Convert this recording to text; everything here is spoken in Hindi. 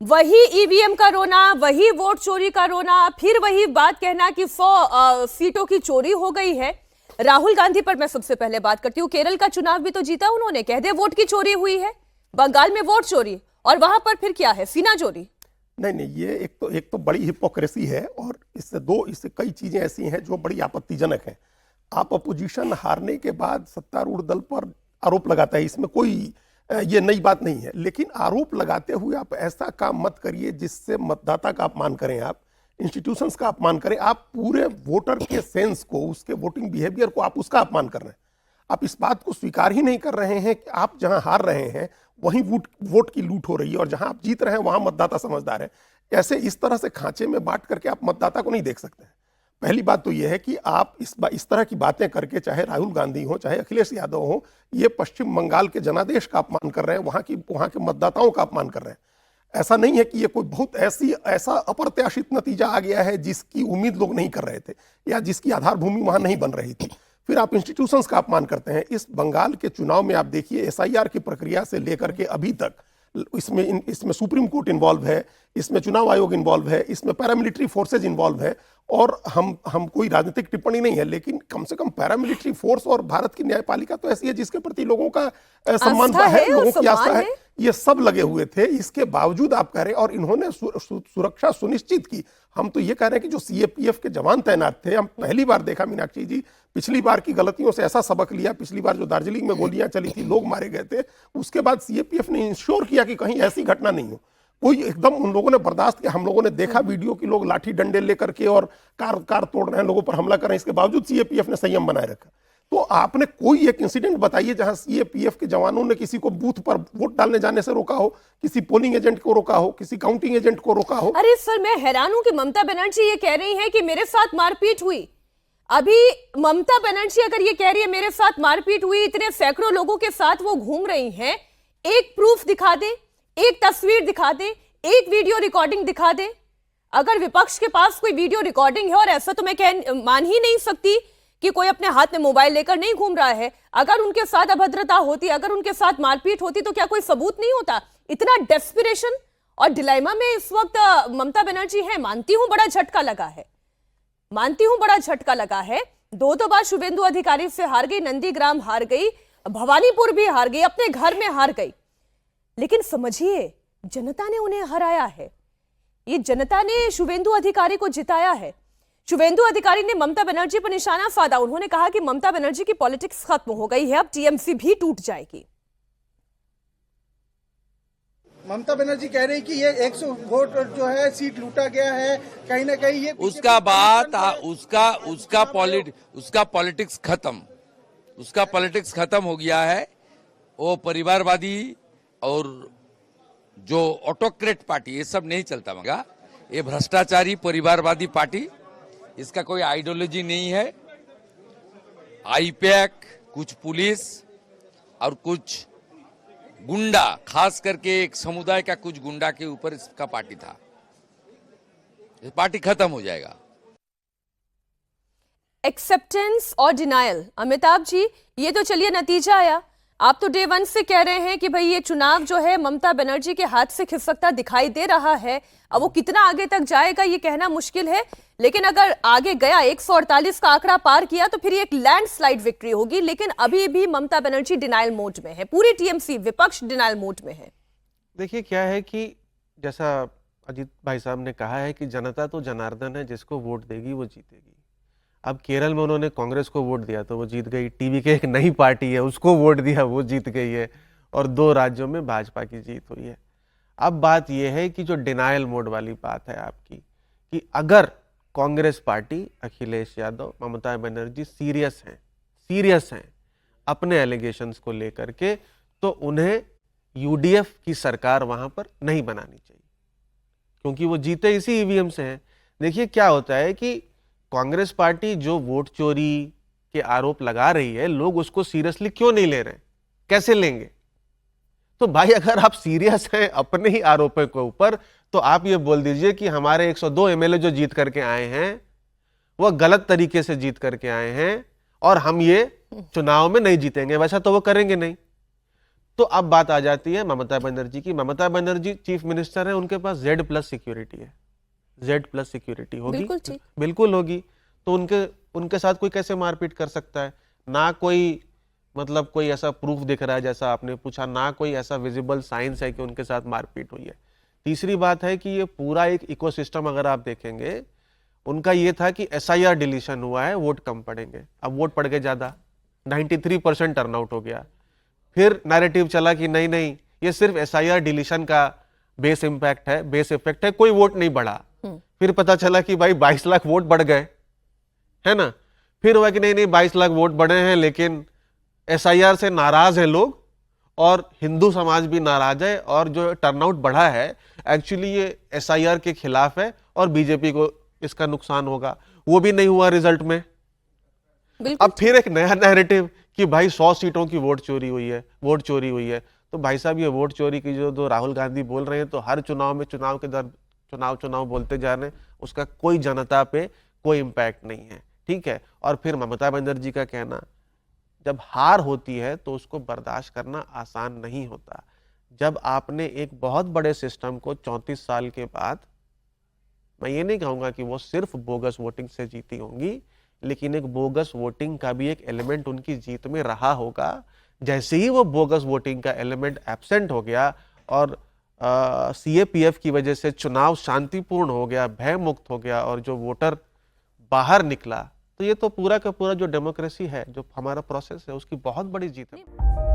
वही ईवीएम का रोना, वही वोट चोरी का रोना, फिर वही बात कहना कि 100 सीटों की चोरी हो गई है। राहुल गांधी पर मैं सबसे पहले बात करती हूँ। केरल का चुनाव भी तो जीता उन्होंने, कह दे वोट की चोरी हुई है। बंगाल में वोट चोरी, और वहां पर फिर क्या है, सीना चोरी। नहीं नहीं, ये एक तो बड़ी हिपोक्रेसी है, और इससे कई चीजें ऐसी हैं जो बड़ी आपत्तिजनक हैं। आप अपोजिशन हारने के बाद सत्तारूढ़ दल पर आरोप लगाता है, इसमें कोई ये नई बात नहीं है, लेकिन आरोप लगाते हुए आप ऐसा काम मत करिए जिससे मतदाता का अपमान करें, आप इंस्टीट्यूशंस का अपमान करें, आप पूरे वोटर के सेंस को, उसके वोटिंग बिहेवियर को आप उसका अपमान कर रहे हैं। आप इस बात को स्वीकार ही नहीं कर रहे हैं कि आप जहां हार रहे हैं वहीं वोट की लूट हो रही है, और जहां आप जीत रहे हैं वहां मतदाता समझदार है। ऐसे इस तरह से खांचे में बांट करके आप मतदाता को नहीं देख सकते हैं। पहली बात तो यह है कि आप इस तरह की बातें करके, चाहे राहुल गांधी हो चाहे अखिलेश यादव हो, ये पश्चिम बंगाल के जनादेश का अपमान कर रहे हैं, वहां के मतदाताओं का अपमान कर रहे हैं। ऐसा नहीं है कि ये कोई बहुत ऐसा अप्रत्याशित नतीजा आ गया है जिसकी उम्मीद लोग नहीं कर रहे थे, या जिसकी आधार भूमि वहां नहीं बन रही थी। फिर आप इंस्टीट्यूशंस का अपमान करते हैं। इस बंगाल के चुनाव में आप देखिए, एसआईआर की प्रक्रिया से लेकर के अभी तक इसमें सुप्रीम कोर्ट इन्वॉल्व है, इसमें चुनाव आयोग इन्वॉल्व है, इसमें पैरामिलिट्री फोर्सेज इन्वॉल्व है। और हम कोई राजनीतिक टिप्पणी नहीं है, लेकिन कम से कम पैरामिलिट्री फोर्स और भारत की न्यायपालिका तो ऐसी है जिसके प्रति लोगों का सम्मान है, लोगों की आस्था है, ये सब लगे हुए थे। इसके बावजूद आप कह रहे हैं, और इन्होंने सुरक्षा सुनिश्चित की। हम तो ये कह रहे हैं कि जो सीएपीएफ के जवान तैनात थे, हम पहली बार देखा मीनाक्षी जी, पिछली बार की गलतियों से ऐसा सबक लिया। पिछली बार जो दार्जिलिंग में गोलियां चली थी, लोग मारे गए थे, उसके बाद सीएपीएफ ने इंश्योर किया कि कहीं ऐसी घटना नहीं हो। कोई एकदम उन लोगों ने बर्दाश्त किया। हम लोगों ने देखा वीडियो की लोग लाठी डंडे लेकर के और कार तोड़ रहे हैं, लोगों पर हमला कर रहे हैं, इसके बावजूद सीएपीएफ ने संयम बनाए रखा। तो आपने कोई एक इंसिडेंट बताइए जहां सीएपीएफ के जवानों ने किसी को बूथ पर वोट डालने जाने से रोका हो, किसी पोलिंग एजेंट को रोका हो, किसी काउंटिंग एजेंट को रोका हो। अरे सर, मैं हैरान हूं कि ममता बनर्जी ये कह रही हैं कि मेरे साथ मारपीट हुई। अभी ममता बनर्जी अगर ये कह रही है मेरे साथ मारपीट हुई, इतने सैकड़ों लोगों के साथ वो घूम रही हैं, एक प्रूफ दिखा दे, एक तस्वीर दिखा दे, एक वीडियो रिकॉर्डिंग दिखा दे। अगर विपक्ष के पास कोई वीडियो रिकॉर्डिंग है, और ऐसा तो मैं मान ही नहीं सकती कि कोई अपने हाथ में मोबाइल लेकर नहीं घूम रहा है, अगर उनके साथ अभद्रता होती, अगर उनके साथ मारपीट होती, तो क्या कोई सबूत नहीं होता? इतना डेस्पिरेशन और डिलेमा में इस वक्त ममता बनर्जी है। मानती हूं बड़ा झटका लगा है, मानती हूं बड़ा झटका लगा है। दो बार शुभेंदु अधिकारी से हार गई, नंदीग्राम हार गई, भवानीपुर भी हार गई, अपने घर में हार गई। लेकिन समझिए, जनता ने उन्हें हराया है। ये जनता ने शुभेंदु अधिकारी को जिताया है। शुभेंदु अधिकारी ने ममता बनर्जी पर निशाना साधा। उन्होंने कहा कि ममता बनर्जी की पॉलिटिक्स खत्म हो गई है, अब टीएमसी भी टूट जाएगी। ममता बनर्जी कह रही कि ये 100 वोट जो है सीट लूटा गया है, कहीं ना कहीं ये उसका बात उसका पॉलिटिक्स खत्म, उसका पॉलिटिक्स खत्म हो गया है। वो परिवारवादी और जो ऑटोक्रेट पार्टी, ये सब नहीं चलता मगा। ये भ्रष्टाचारी परिवारवादी पार्टी, इसका कोई आइडियोलॉजी नहीं है। आईपैक, कुछ पुलिस और कुछ गुंडा, खास करके एक समुदाय का कुछ गुंडा के ऊपर इसका पार्टी था। ये पार्टी खत्म हो जाएगा। एक्सेप्टेंस और डिनायल, अमिताभ जी, ये तो चलिए नतीजा आया। आप तो डे वन से कह रहे हैं कि भाई ये चुनाव जो है ममता बनर्जी के हाथ से खिसकता दिखाई दे रहा है। अब वो कितना आगे तक जाएगा ये कहना मुश्किल है, लेकिन अगर आगे गया, 148 का आंकड़ा पार किया, तो फिर एक लैंडस्लाइड विक्ट्री होगी। लेकिन अभी भी ममता बनर्जी डिनायल मोड में है, पूरी टीएमसी विपक्ष डिनायल मोड में है। देखिए क्या है कि जैसा अजीत भाई साहब ने कहा है कि जनता तो जनार्दन है, जिसको वोट देगी वो जीतेगी। अब केरल में उन्होंने कांग्रेस को वोट दिया तो वो जीत गई, टीवी के एक नई पार्टी है उसको वोट दिया वो जीत गई है, और 2 राज्यों में भाजपा की जीत हुई है। अब बात यह है कि जो डिनायल मोड वाली बात है आपकी, कि अगर कांग्रेस पार्टी, अखिलेश यादव, ममता बनर्जी सीरियस हैं अपने एलिगेशंस को लेकर के, तो उन्हें यूडीएफ की सरकार वहां पर नहीं बनानी चाहिए, क्योंकि वो जीते इसी ईवीएम से हैं। देखिए क्या होता है कि कांग्रेस पार्टी जो वोट चोरी के आरोप लगा रही है, लोग उसको सीरियसली क्यों नहीं ले रहे हैं, कैसे लेंगे? तो भाई अगर आप सीरियस हैं अपने ही आरोपों के ऊपर, तो आप ये बोल दीजिए कि हमारे 102 एमएलए जो जीत करके आए हैं वो गलत तरीके से जीत करके आए हैं और हम ये चुनाव में नहीं जीतेंगे। वैसा तो वो करेंगे नहीं। तो अब बात आ जाती है ममता बनर्जी की। ममता बनर्जी चीफ मिनिस्टर है, उनके पास Z+ सिक्योरिटी है, Z+ सिक्योरिटी होगी, बिल्कुल ठीक। बिल्कुल होगी। तो उनके साथ कोई कैसे मारपीट कर सकता है? ना कोई मतलब कोई ऐसा प्रूफ दिख रहा है जैसा आपने पूछा, ना कोई ऐसा विजिबल साइंस है कि उनके साथ मारपीट हुई है। तीसरी बात है कि ये पूरा एक इकोसिस्टम अगर आप देखेंगे, उनका ये था कि SIR डिलीशन हुआ है, वोट कम पड़ेंगे। अब वोट पड़ गए ज्यादा, 93% टर्नआउट हो गया। फिर नैरेटिव चला कि नहीं नहीं, ये सिर्फ SIR डिलीशन का बेस इम्पैक्ट है, बेस इफेक्ट है, कोई वोट नहीं बढ़ा। फिर पता चला कि भाई 22 लाख वोट बढ़ गए, है ना। फिर हुआ कि नहीं नहीं 22 लाख वोट बढ़े हैं, लेकिन SIR से नाराज हैं लोग और हिंदू समाज भी नाराज है, और जो टर्नआउट बढ़ा है एक्चुअली ये SIR के खिलाफ है और बीजेपी को इसका नुकसान होगा। वो भी नहीं हुआ रिजल्ट में। बिल्कुल अब फिर एक नया नैरेटिव कि भाई 100 सीटों की वोट चोरी हुई है, वोट चोरी हुई है। तो भाई साहब ये वोट चोरी की जो राहुल गांधी बोल रहे हैं, तो हर चुनाव में चुनाव के दर चुनाव बोलते जा रहे हैं, उसका कोई जनता पे कोई इम्पैक्ट नहीं है, ठीक है। और फिर ममता बनर्जी का कहना, जब हार होती है तो उसको बर्दाश्त करना आसान नहीं होता। जब आपने एक बहुत बड़े सिस्टम को 34 साल के बाद, मैं ये नहीं कहूंगा कि वो सिर्फ बोगस वोटिंग से जीती होंगी, लेकिन एक बोगस वोटिंग का भी एक एलिमेंट उनकी जीत में रहा होगा। जैसे ही वो बोगस वोटिंग का एलिमेंट एब्सेंट हो गया और CAPF की वजह से चुनाव शांतिपूर्ण हो गया, भय मुक्त हो गया, और जो वोटर बाहर निकला, तो ये तो पूरा का पूरा जो डेमोक्रेसी है, जो हमारा प्रोसेस है, उसकी बहुत बड़ी जीत है।